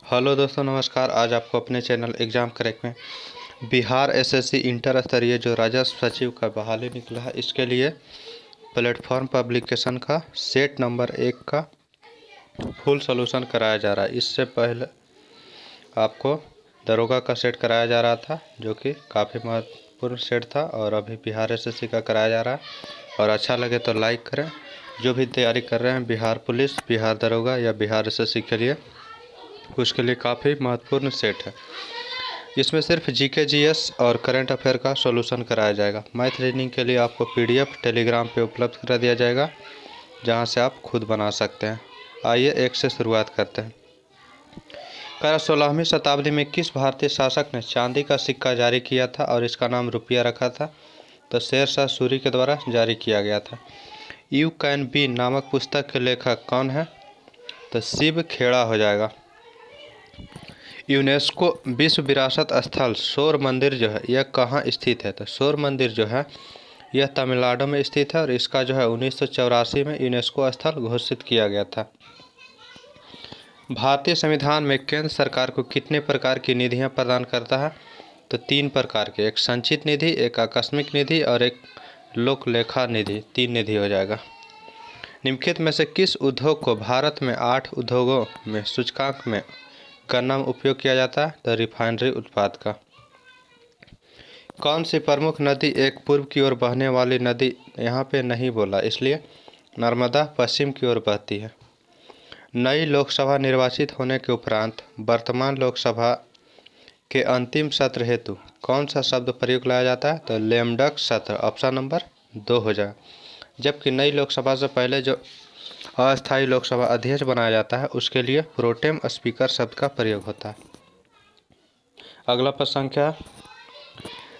Hello दोस्तों, नमस्कार। आज आपको अपने चैनल एग्ज़ाम क्रैक में बिहार एसएससी इंटर स्तरीय जो राजस्व सचिव का बहाली निकला है, इसके लिए प्लेटफॉर्म पब्लिकेशन का सेट नंबर 1 का फुल सॉल्यूशन कराया जा रहा है। इससे पहले आपको दरोगा का सेट कराया जा रहा था, जो कि काफ़ी महत्वपूर्ण सेट था, और अभी बिहार एसएससी का कराया जा रहा है। और अच्छा लगे तो लाइक करें। जो भी तैयारी कर रहे हैं बिहार पुलिस, बिहार दरोगा या बिहार एसएससी के लिए, उसके लिए काफ़ी महत्वपूर्ण सेट है। इसमें सिर्फ जीके जीएस और करंट अफेयर का सॉल्यूशन कराया जाएगा। मैथ रीजनिंग के लिए आपको पीडीएफ टेलीग्राम पे उपलब्ध करा दिया जाएगा, जहां से आप खुद बना सकते हैं। आइए एक से शुरुआत करते हैं। 16वीं शताब्दी में किस भारतीय शासक ने चांदी का सिक्का जारी किया था और इसका नाम रुपया रखा था? तो शेर शाह सूरी के द्वारा जारी किया गया था। यू कैन बी नामक पुस्तक के लेखक कौन है? तो शिव खेड़ा हो जाएगा। यूनेस्को विश्व विरासत स्थल शोर मंदिर जो है यह कहाँ स्थित है? तो शोर मंदिर जो है यह तमिलनाडु में स्थित है, और इसका जो है 1984 में यूनेस्को स्थल घोषित किया गया था। भारतीय संविधान में केंद्र सरकार को कितने प्रकार की निधियां प्रदान करता है? तो 3 प्रकार के, एक संचित निधि, एक आकस्मिक निधि और एक लोक लेखा निधि। 3 निधि हो जाएगा। निम्नलिखित में से किस उद्योग को भारत में 8 उद्योगों में सूचकांक में गणना में उपयोग किया जाता है? तो रिफाइनरी उत्पाद का। कौन सी प्रमुख नदी एक पूर्व की ओर बहने वाली नदी? यहाँ पे नहीं बोला, इसलिए नर्मदा पश्चिम की ओर बहती है। नई लोकसभा निर्वाचित होने के उपरांत वर्तमान लोकसभा के अंतिम सत्र हेतु कौन सा शब्द प्रयोग लाया जाता है? तो लेमडक सत्र, ऑप्शन नंबर 2 हो जाए। जबकि नई लोकसभा से पहले जो अस्थायी लोकसभा अध्यक्ष बनाया जाता है, उसके लिए प्रोटेम स्पीकर शब्द का प्रयोग होता है। अगला प्रश्न क्या है?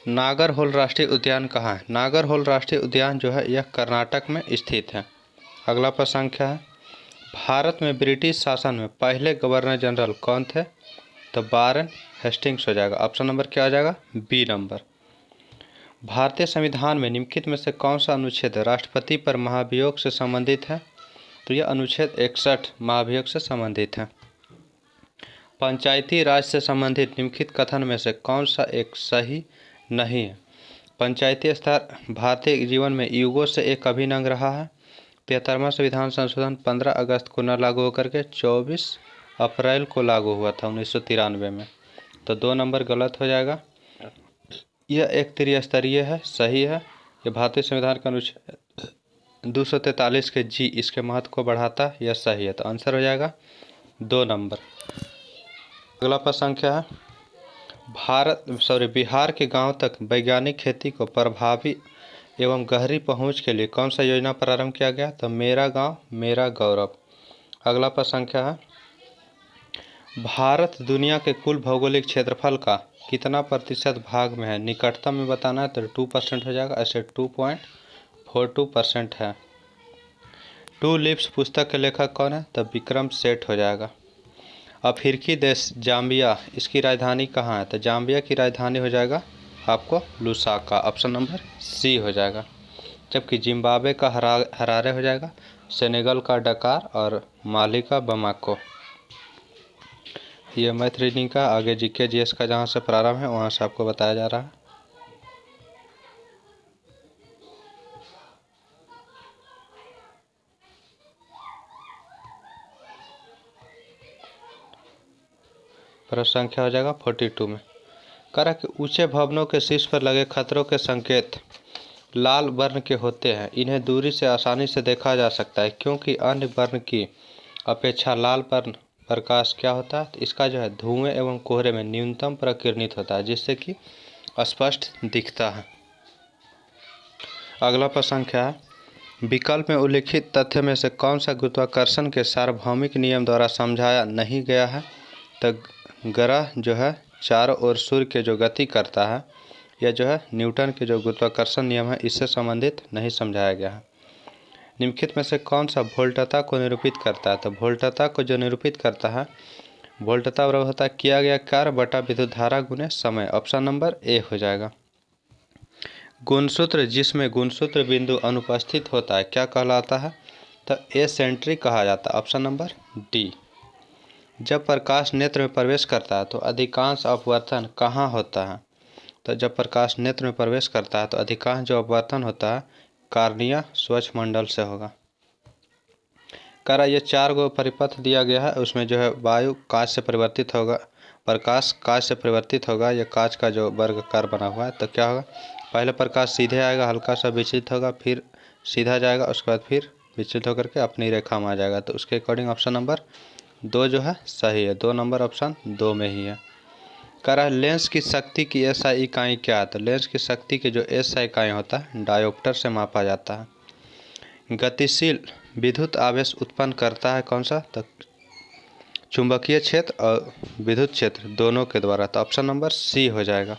नागरहोल राष्ट्रीय उद्यान कहाँ है? नागरहोल राष्ट्रीय उद्यान जो है यह कर्नाटक में स्थित है। अगला प्रश्न क्या है? भारत में ब्रिटिश शासन में पहले गवर्नर जनरल कौन थे? तो वारेन हेस्टिंग्स हो जाएगा। ऑप्शन नंबर क्या हो जाएगा? B number. भारतीय संविधान में निम्नलिखित में से कौन सा अनुच्छेद राष्ट्रपति पर महाभियोग से संबंधित है? तो यह अनुच्छेद 61 महाभियोग से संबंधित है। पंचायती राज से संबंधित निम्नलिखित कथन में से कौन सा एक सही नहीं है? पंचायती स्तर भारतीय जीवन में युगों से एक अभिन्न अंग रहा है। 73वां संविधान संशोधन 15 अगस्त को न लागू होकर के 24 अप्रैल को लागू हुआ था 1993 में। तो 2 नंबर गलत हो जाएगा। यह एक त्रिस्तरीय है, सही है। यह भारतीय संविधान का अनुच्छेद 243 के जी इसके महत्व को बढ़ाता है, यह सही है। तो आंसर हो जाएगा 2 नंबर। अगला प्रश्न क्या है? बिहार के गांव तक वैज्ञानिक खेती को प्रभावी एवं गहरी पहुंच के लिए कौन सा योजना प्रारंभ किया गया? तो मेरा गांव मेरा गौरव। अगला प्रश्न क्या है? भारत दुनिया के कुल भौगोलिक क्षेत्रफल का कितना प्रतिशत भाग में है? निकटतम में बताना है तो 2% हो जाएगा, ऐसे 2.42% है। टू लिप्स पुस्तक के लेखक कौन है? तो विक्रम सेठ हो जाएगा। अफ्रीकी देश जाम्बिया, इसकी राजधानी कहाँ है? तो जाम्बिया की राजधानी हो जाएगा आपको लुसाका, ऑप्शन नंबर सी हो जाएगा। जबकि जिम्बाब्वे का हरारे हो जाएगा, सेनेगल का डकार और माली का बमाको। ये मैथ रीडिंग का, आगे जीके जीएस का जहाँ से प्रारंभ है वहाँ से आपको बताया जा रहा है। प्रश्न संख्या हो जाएगा 42 में। कह रहा कि ऊंचे भवनों के शीर्ष पर लगे खतरों के संकेत लाल वर्ण के होते हैं। इन्हें दूरी से आसानी से देखा जा सकता है, क्योंकि अन्य वर्ण की अपेक्षा लाल वर्ण प्रकाश क्या होता है? तो इसका जो है धुएं एवं कोहरे में न्यूनतम प्रकिरणित होता है, जिससे कि स्पष्ट दिखता है। अगला प्रश्न क्या है? विकल्प में उल्लिखित तथ्य में से कौन सा गुरुत्वाकर्षण के सार्वभौमिक नियम द्वारा समझाया नहीं गया है? तो ग्रह जो है चारों ओर सूर्य के जो गति करता है, यह जो है न्यूटन के जो गुरुत्वाकर्षण नियम है इससे संबंधित नहीं समझाया गया है। निम्नलिखित में से कौन सा वोल्टता को निरूपित करता है? तो वोल्टता को जो निरूपित करता है, वोल्टता बराबर होता है किया गया कार्य बटा विद्युत धारा गुने समय, ऑप्शन नंबर ए हो जाएगा। गुणसूत्र जिसमें गुणसूत्र बिंदु अनुपस्थित होता है क्या कहलाता है? तो एसेंट्रिक कहा जाता है, ऑप्शन नंबर डी। जब प्रकाश नेत्र में प्रवेश करता है तो अधिकांश अपवर्तन कहाँ होता है? तो जब प्रकाश नेत्र में प्रवेश करता है तो अधिकांश जो अपवर्तन होता है कार्निया स्वच्छ मंडल से होगा। करा ये 4 गो परिपथ दिया गया है, उसमें जो है वायु कांच से परिवर्तित होगा, प्रकाश कांच से परिवर्तित होगा, ये कांच का जो वर्गाकार बना हुआ है। तो क्या होगा, पहले प्रकाश सीधे आएगा, हल्का सा विचलित होगा, फिर सीधा जाएगा, उसके बाद फिर विचलित होकर के अपनी रेखा में आ जाएगा। तो उसके अकॉर्डिंग ऑप्शन नंबर 2 जो है सही है। 2 नंबर ऑप्शन 2 में ही है। कह रहा है लेंस की शक्ति की एसआई इकाई क्या है? तो लेंस की शक्ति के जो एसआई इकाई होता है डायोप्टर से मापा जाता है। गतिशील विद्युत आवेश उत्पन्न करता है कौन सा? तो चुंबकीय क्षेत्र और विद्युत क्षेत्र दोनों के द्वारा। तो ऑप्शन नंबर सी हो जाएगा।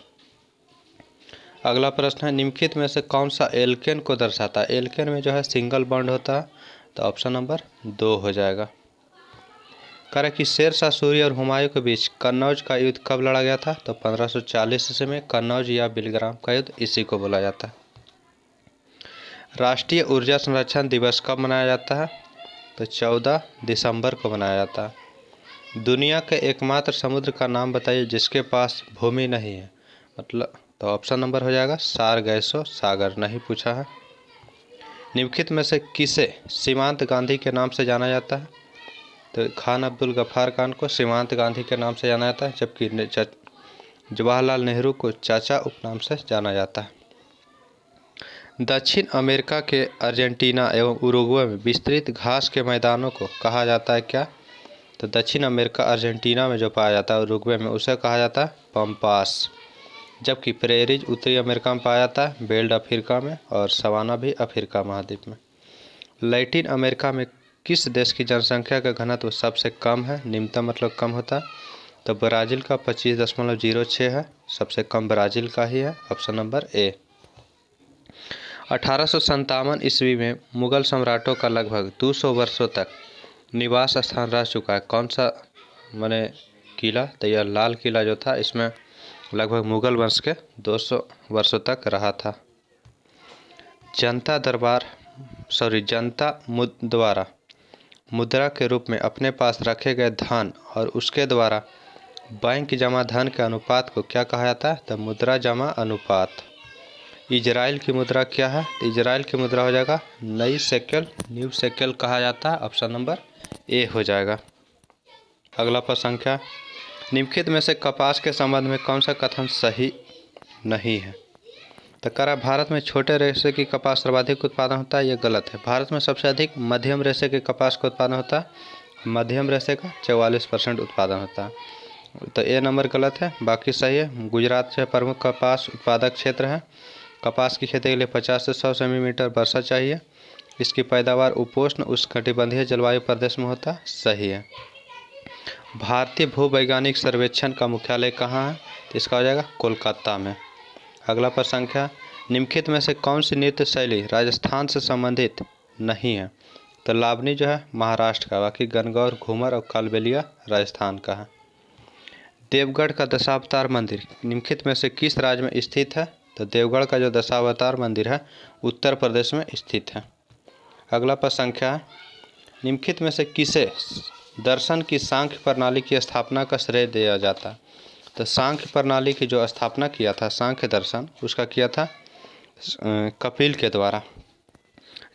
अगला प्रश्न है निम्नलिखित में से कौन सा एल्केन को दर्शाता है? एल्केन में जो है सिंगल बॉन्ड होता है। तो ऑप्शन नंबर 2 हो जाएगा। कह रहा है कि शेरशाह सूरी और हुमायूं के बीच कन्नौज का युद्ध कब लड़ा गया था? तो 1540 ईस्वी में कन्नौज या बिलग्राम का युद्ध, इसी को बोला जाता है। राष्ट्रीय ऊर्जा संरक्षण दिवस कब मनाया जाता है? तो 14 दिसंबर को मनाया जाता है। दुनिया के एकमात्र समुद्र का नाम बताइए जिसके पास भूमि नहीं है। मतलब तो ऑप्शन नंबर हो जाएगा सारगैसो सागर, नहीं पूछा है। निम्नलिखित में से किसे सीमांत गांधी के नाम से जाना जाता है? तो खान अब्दुल गफ्फार खान को सीमांत गांधी के नाम से जाना जाता है, जबकि जवाहरलाल नेहरू को चाचा उपनाम से जाना जाता है। दक्षिण अमेरिका के अर्जेंटीना एवं उरुग्वे में विस्तृत घास के मैदानों को कहा जाता है क्या? तो दक्षिण अमेरिका अर्जेंटीना में जो पाया जाता है उरुग्वे में, उसे कहा जाता है पम्पास। जबकि प्रेरीज उत्तरी अमेरिका में पाया जाता है, बेल्ट अफ्रीका में, और सवाना भी अफ्रीका महाद्वीप में। लैटिन अमेरिका में किस देश की जनसंख्या का घनत्व सबसे कम है? निम्नतम मतलब कम होता है। तो ब्राज़ील का 25.06 है, सबसे कम ब्राज़ील का ही है, ऑप्शन नंबर ए। 1857 ईस्वी में मुगल सम्राटों का लगभग 200 वर्षों तक निवास स्थान रह चुका है कौन सा माने किला? तो यह लाल किला जो था, इसमें लगभग मुगल वंश के 200 वर्षों तक रहा था। जनता द्वारा मुद्रा के रूप में अपने पास रखे गए धन और उसके द्वारा बैंक जमा धन के अनुपात को क्या कहा जाता है? तो मुद्रा जमा अनुपात। इजराइल की मुद्रा क्या है? तो इजराइल की मुद्रा हो जाएगा नई शेकेल, न्यू शेकेल कहा जाता है, ऑप्शन नंबर ए हो जाएगा। अगला प्रश्न क्या? निम्नलिखित में से कपास के संबंध में कौन सा कथन सही नहीं है? तो कह रहा भारत में छोटे रेशे की कपास सर्वाधिक उत्पादन होता है, ये गलत है। भारत में सबसे अधिक मध्यम रेशे के कपास का उत्पादन होता है, मध्यम रेशे का 44% उत्पादन होता है। तो ए नंबर गलत है, बाकी सही है। गुजरात जो प्रमुख कपास उत्पादक क्षेत्र है। कपास की खेती के लिए 50 से 100 सेंटीमीटर वर्षा चाहिए। इसकी पैदावार उपोष्ण उष्णकटिबंधीय जलवायु प्रदेश में होता है, सही है। भारतीय भूवैज्ञानिक सर्वेक्षण का मुख्यालय कहाँ है? तो इसका हो जाएगा कोलकाता में। अगला प्रश्न क्या? निम्नलिखित में से कौन सी नृत्य शैली राजस्थान से संबंधित नहीं है? तो लावनी जो है महाराष्ट्र का, बाकी गणगौर, घूमर और कालबेलिया राजस्थान का है। देवगढ़ का दशावतार मंदिर निम्नलिखित में से किस राज्य में स्थित है? तो देवगढ़ का जो दशावतार मंदिर है उत्तर प्रदेश में स्थित है। अगला प्रश्न क्या है? निम्नलिखित में से किसे दर्शन की सांख्य प्रणाली की स्थापना का श्रेय दिया जाता है? तो सांख्य प्रणाली की जो स्थापना किया था, सांख्य दर्शन, उसका किया था कपिल के द्वारा,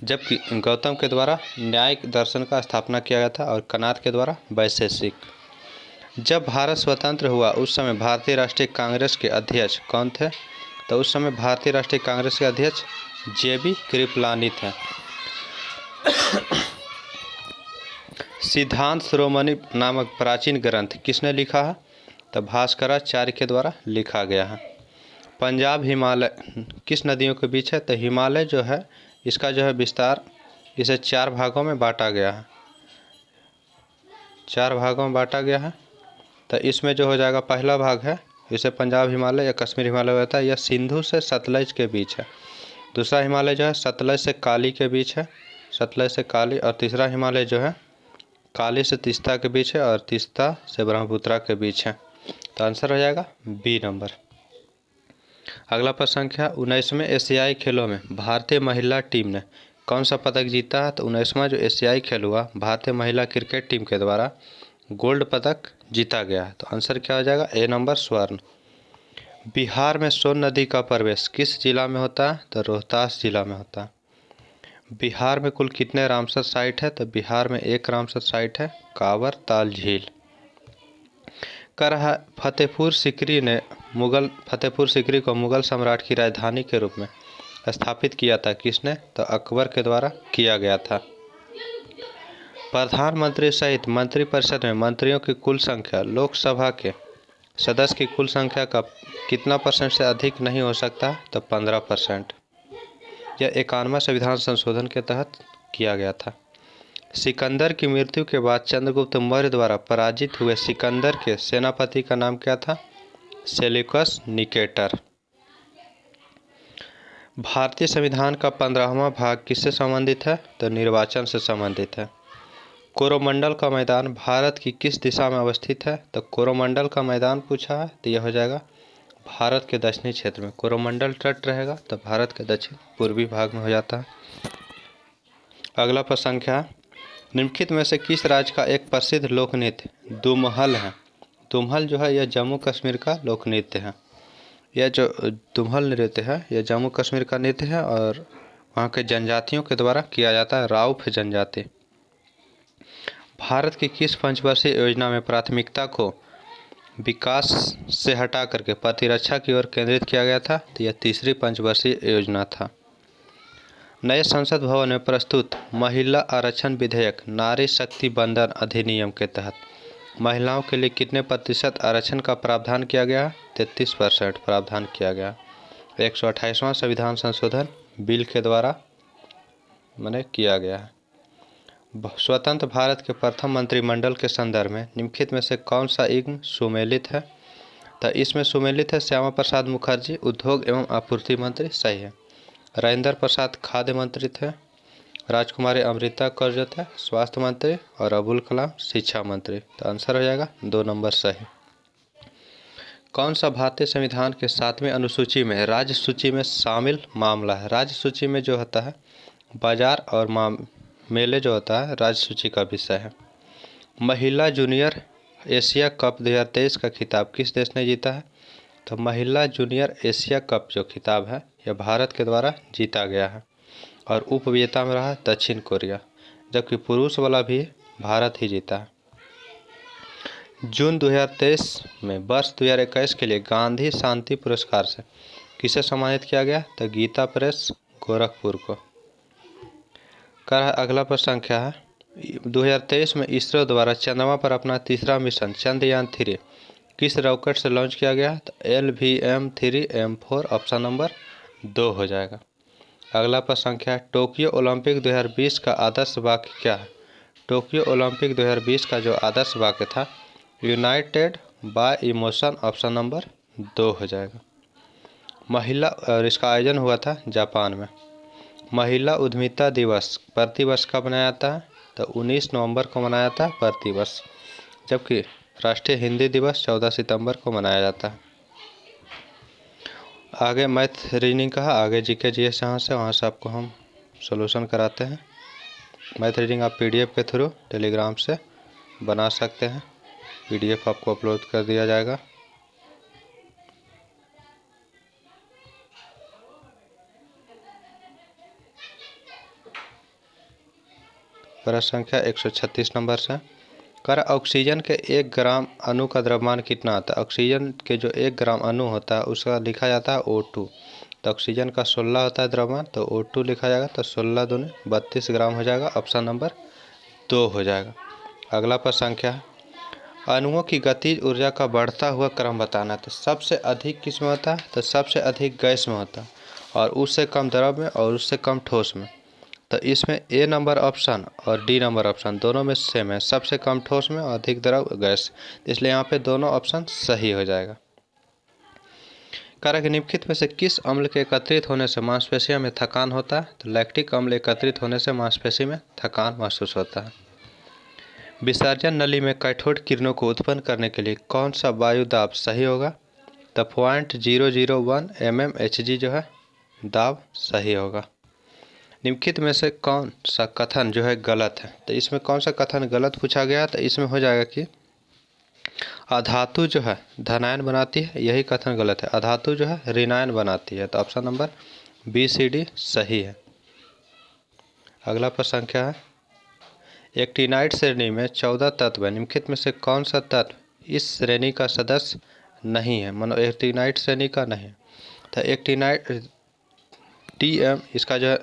जबकि गौतम के द्वारा न्यायिक दर्शन का स्थापना किया गया था और कनाद के द्वारा वैशेषिक। जब भारत स्वतंत्र हुआ उस समय भारतीय राष्ट्रीय कांग्रेस के अध्यक्ष कौन थे? तो उस समय भारतीय राष्ट्रीय कांग्रेस के अध्यक्ष JB कृपलानी थे। सिद्धांत शिरोमणि नामक प्राचीन ग्रंथ किसने लिखा है? तो भास्कराचार्य के द्वारा लिखा गया है। पंजाब हिमालय किस नदियों के बीच है? तो हिमालय जो है इसका जो है विस्तार, इसे 4 भागों में बांटा गया है, 4 भागों में बांटा गया है। तो इसमें जो हो जाएगा पहला भाग है, इसे पंजाब हिमालय या कश्मीर हिमालय होता है, यह सिंधु से सतलज के बीच है। दूसरा हिमालय जो है सतलज से काली के बीच है, सतलज से काली। और तीसरा हिमालय जो है काली से तीस्ता के बीच है और तीस्ता से ब्रह्मपुत्रा के बीच है। तो आंसर हो जाएगा बी नंबर। अगला प्रश्न क्या? 19वें एशियाई खेलों में भारतीय महिला टीम ने कौन सा पदक जीता है? तो 19वां जो एशियाई खेल हुआ भारतीय महिला क्रिकेट टीम के द्वारा गोल्ड पदक जीता गया है। तो आंसर क्या हो जाएगा? ए नंबर स्वर्ण। बिहार में सोन नदी का प्रवेश किस जिला में होता है? तो रोहतास जिला में होता है। बिहार में कुल कितने रामसर साइट है? तो बिहार में एक रामसर साइट है, कांवर ताल झील। कर फतेहपुर सीकरी को मुगल सम्राट की राजधानी के रूप में स्थापित किया था किसने? तो अकबर के द्वारा किया गया था। प्रधानमंत्री सहित मंत्रिपरिषद में मंत्रियों की कुल संख्या लोकसभा के सदस्य की कुल संख्या का कितना % से अधिक नहीं हो सकता? तो 15%। यह 91वां संविधान संशोधन के तहत किया गया था। सिकंदर की मृत्यु के बाद चंद्रगुप्त मौर्य द्वारा पराजित हुए सिकंदर के सेनापति का नाम क्या था? Seleucus Nicator. भारतीय संविधान का 15वां भाग किससे संबंधित है? तो निर्वाचन से संबंधित है। कोरोमंडल का मैदान भारत की किस दिशा में अवस्थित है? तो कोरोमंडल का मैदान पूछा है तो यह हो जाएगा भारत के दक्षिणी क्षेत्र में। कोरोमंडल तट रहेगा तो भारत के दक्षिण पूर्वी भाग में हो जाता है। अगला प्रश्न संख्या, निम्नलिखित में से किस राज्य का एक प्रसिद्ध लोक नृत्य दुमहल है? दुमहल जो है यह जम्मू कश्मीर का लोक नृत्य है। यह जो दुमहल नृत्य है यह जम्मू कश्मीर का नृत्य है और वहाँ के जनजातियों के द्वारा किया जाता है, राउफ जनजाति। भारत की किस पंचवर्षीय योजना में प्राथमिकता को विकास से हटा करके प्रतिरक्षा की ओर केंद्रित किया गया था? तो यह तीसरी पंचवर्षीय योजना था। नए संसद भवन में प्रस्तुत महिला आरक्षण विधेयक नारी शक्ति बंधन अधिनियम के तहत महिलाओं के लिए कितने % आरक्षण का प्रावधान किया गया? 33% प्रावधान किया गया। 128वां संविधान संशोधन बिल के द्वारा किया गया है। स्वतंत्र भारत के प्रथम मंत्रिमंडल के संदर्भ में निम्नलिखित में से कौन सा युग्म सुमेलित है? तो इसमें सुमेलित है श्यामा प्रसाद मुखर्जी उद्योग एवं आपूर्ति मंत्री, सही है। राजेंद्र प्रसाद खाद्य मंत्री थे। राजकुमारी अमृता कौर जो थे स्वास्थ्य मंत्री और अबुल कलाम शिक्षा मंत्री। तो आंसर हो जाएगा 2 नंबर सही। कौन सा भारतीय संविधान के 7वीं अनुसूची में राज्य सूची में शामिल मामला है? राज्य सूची में जो होता है बाजार और मेले जो होता है राज्य सूची का विषय है। महिला जूनियर एशिया कप 2023 का खिताब किस देश ने जीता है? तो महिला जूनियर एशिया कप जो खिताब है यह भारत के द्वारा जीता गया है और उपविजेता में रहा दक्षिण कोरिया, जबकि पुरुष वाला भी भारत ही जीता है। जून 2023 में वर्ष 2021 के लिए गांधी शांति पुरस्कार से किसे सम्मानित किया गया? तो गीता प्रेस गोरखपुर को। अगला प्रश्न संख्या है 2023 में इसरो द्वारा चंद्रमा पर अपना तीसरा मिशन चंद्रयान 3 किस रॉकेट से लॉन्च किया गया? तो LVM-3M4 ऑप्शन नंबर 2 हो जाएगा। अगला प्रश्न संख्या है टोक्यो ओलंपिक 2020 का आदर्श वाक्य क्या है? टोक्यो ओलंपिक 2020 का जो आदर्श वाक्य था United bye emotion option number 2 हो जाएगा। महिला और इसका आयोजन हुआ था जापान में। महिला उद्यमिता दिवस प्रतिवर्ष कब मनाया जाता है? तो 19 नवंबर को मनाया जाता है प्रतिवर्ष, जबकि राष्ट्रीय हिंदी दिवस 14 सितंबर को मनाया जाता है। आगे मैथ रीजनिंग का आगे जीके जीएस वहाँ से आपको हम सॉल्यूशन कराते हैं। मैथ रीडिंग आप PDF के थ्रू टेलीग्राम से बना सकते हैं। PDF आपको अपलोड कर दिया जाएगा। प्रश्न संख्या 136 नंबर से कर ऑक्सीजन के 1 ग्राम अणु का द्रव्यमान कितना आता है? ऑक्सीजन के जो 1 ग्राम अणु होता है उसका लिखा जाता है O2। तो ऑक्सीजन का 16 होता है द्रव्यमान, तो O2 लिखा जाएगा। तो 16 दूनी 32 ग्राम हो जाएगा, ऑप्शन नंबर 2 हो जाएगा। अगला प्रश्न संख्या अणुओं की गतिज ऊर्जा का बढ़ता हुआ क्रम बताना है। तो सबसे अधिक किस में होता है? तो सबसे अधिक गैस में होता है और उससे कम द्रव में और उससे कम ठोस में। तो इसमें A नंबर ऑप्शन और D नंबर ऑप्शन दोनों में सेम है, सबसे कम ठोस में और अधिक द्रव गैस, इसलिए यहाँ पे दोनों ऑप्शन सही हो जाएगा। कारक निम्नलिखित में से किस अम्ल के एकत्रित होने से मांसपेशियों में थकान होता है? तो लैक्टिक अम्ल एकत्रित होने से मांसपेशी में थकान महसूस होता है। विसर्जन नली में कैथोड किरणों को उत्पन्न करने के लिए कौन सा वायु दाब सही होगा? तो 0.001 mmHg जो है दाब सही होगा। निम्नलिखित में से कौन सा कथन जो है गलत है? तो इसमें कौन सा कथन गलत पूछा गया? तो इसमें हो जाएगा कि अधातु जो है धनायन बनाती है, यही कथन गलत है। अधातु जो है ऋणायन बनाती है। तो option number B C D सही है। अगला प्रश्न क्या है, एक्टिनाइड श्रेणी में 14 तत्व है, निम्नलिखित में से कौन सा तत्व इस श्रेणी का सदस्य नहीं है, मानो एक्टिनाइड श्रेणी का नहीं है। तो एक्टिनाइड टीएम इसका जो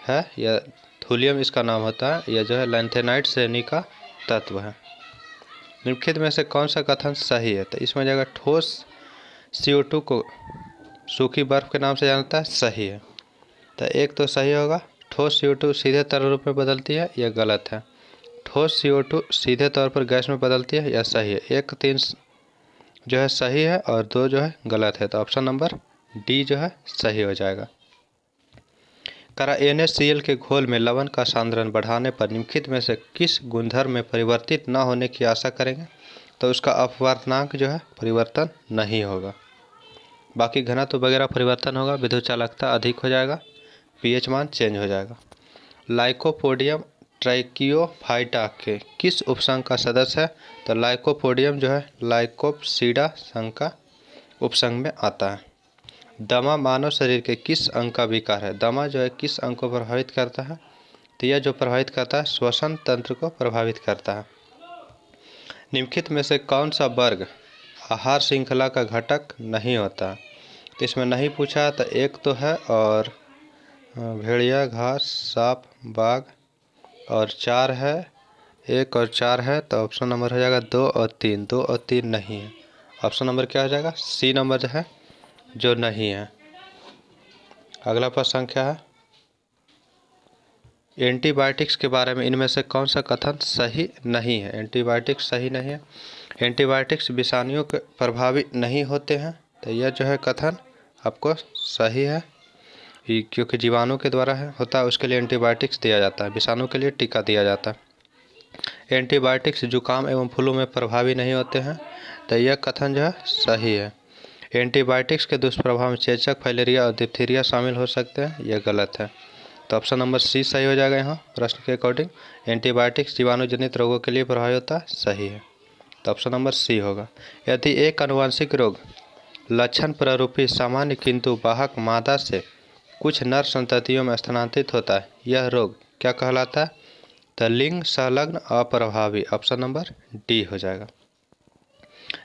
है या थूलियम इसका नाम होता है, यह जो है लैंथेनाइड श्रेणी का तत्व है। निम्नलिखित में से कौन सा कथन सही है, तो इसमें जाएगा ठोस CO2 को सूखी बर्फ के नाम से जानता है, सही है। तो एक तो सही होगा, ठोस CO2 सीधे तरल रूप में बदलती है, यह गलत है। ठोस CO2 सीधे तौर पर गैस में बदलती है, यह सही है। 1 3 जो है सही है और 2 जो है गलत है। तो ऑप्शन नंबर डी जो है सही हो जाएगा। NaCl के घोल में लवण का सांद्रण बढ़ाने पर निम्नलिखित में से किस गुणधर्म में परिवर्तित न होने की आशा करेंगे, तो उसका अपवर्तनांक जो है परिवर्तन नहीं होगा। बाकी घनत्व वगैरह परिवर्तन होगा, विद्युत चालकता अधिक हो जाएगा, pH मान चेंज हो जाएगा। लाइकोपोडियम ट्रैकियोफाइटा के किस उपसंघ का सदस्य है, तो लाइकोपोडियम जो है लाइकोप्सीडा संघ का उपसंघ में आता है। दमा मानव शरीर के किस अंग का विकार है, दमा जो है किस अंग को प्रभावित करता है, तो यह जो प्रभावित करता है श्वसन तंत्र को प्रभावित करता है। निम्नलिखित में से कौन सा वर्ग आहार श्रृंखला का घटक नहीं होता, तो इसमें नहीं पूछा, तो एक तो है और भेड़िया, घास, सांप, बाघ, और 4 है, 1 और 4 है। तो ऑप्शन नंबर हो जाएगा 2 और 3। 2 और 3 नहीं है। ऑप्शन नंबर क्या हो जाएगा, सी नंबर जो है जो नहीं है। अगला प्रश्न क्या है, एंटीबायोटिक्स के बारे में इनमें से कौन सा कथन सही नहीं है। एंटीबायोटिक्स सही नहीं है। एंटीबायोटिक्स विषाणुओं के प्रभावी नहीं होते हैं, तो यह जो है कथन आपको सही है, क्योंकि जीवाणु के द्वारा होता है, उसके लिए एंटीबायोटिक्स दिया जाता है, विषाणु के लिए टीका दिया जाता है। एंटीबायोटिक्स जुकाम एवं फ्लू में प्रभावी नहीं होते हैं, तो यह कथन जो है सही है। एंटीबायोटिक्स के दुष्प्रभाव में चेचक, फाइलेरिया और डिप्थीरिया शामिल हो सकते हैं, यह गलत है। तो ऑप्शन नंबर सी सही हो जाएगा। यहाँ प्रश्न के अकॉर्डिंग एंटीबायोटिक्स जीवाणु जनित रोगों के लिए प्रभावी होता है, सही है। तो ऑप्शन नंबर सी होगा। यदि एक आनुवंशिक रोग लक्षण प्रारूपी सामान्य किंतु वाहक मादा से कुछ नर संततियों में स्थानांतरित होता है, यह रोग क्या कहलाता है, तो लिंग संलग्न अप्रभावी। ऑप्शन नंबर डी हो जाएगा।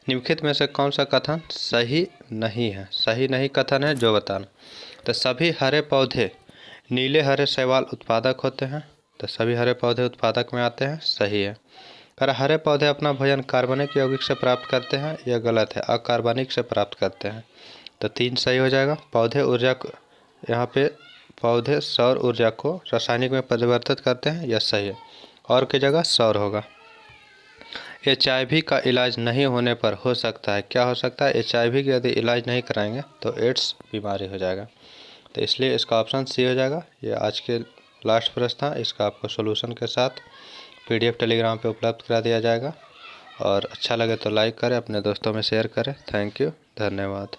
निम्नलिखित में से कौन सा कथन सही नहीं है, सही नहीं कथन है जो बताना, तो सभी हरे पौधे नीले हरे शैवाल उत्पादक होते हैं, तो सभी हरे पौधे उत्पादक में आते हैं, सही है। पर हरे पौधे अपना भोजन कार्बनिक यौगिक से प्राप्त करते हैं, यह गलत है, अकार्बनिक से प्राप्त करते हैं। तो 3 सही हो जाएगा। पौधे ऊर्जा को यहाँ पे पौधे सौर ऊर्जा को रासायनिक में परिवर्तित करते हैं, यह सही है, और की जगह सौर होगा। HIV का इलाज नहीं होने पर हो सकता है, क्या हो सकता है, HIV का यदि इलाज नहीं कराएंगे तो एड्स बीमारी हो जाएगा, तो इसलिए इसका ऑप्शन सी हो जाएगा। ये आज के लास्ट प्रश्न था, इसका आपको सॉल्यूशन के साथ PDF टेलीग्राम पे उपलब्ध करा दिया जाएगा। और अच्छा लगे तो लाइक करें, अपने दोस्तों में शेयर करें। थैंक यू, धन्यवाद।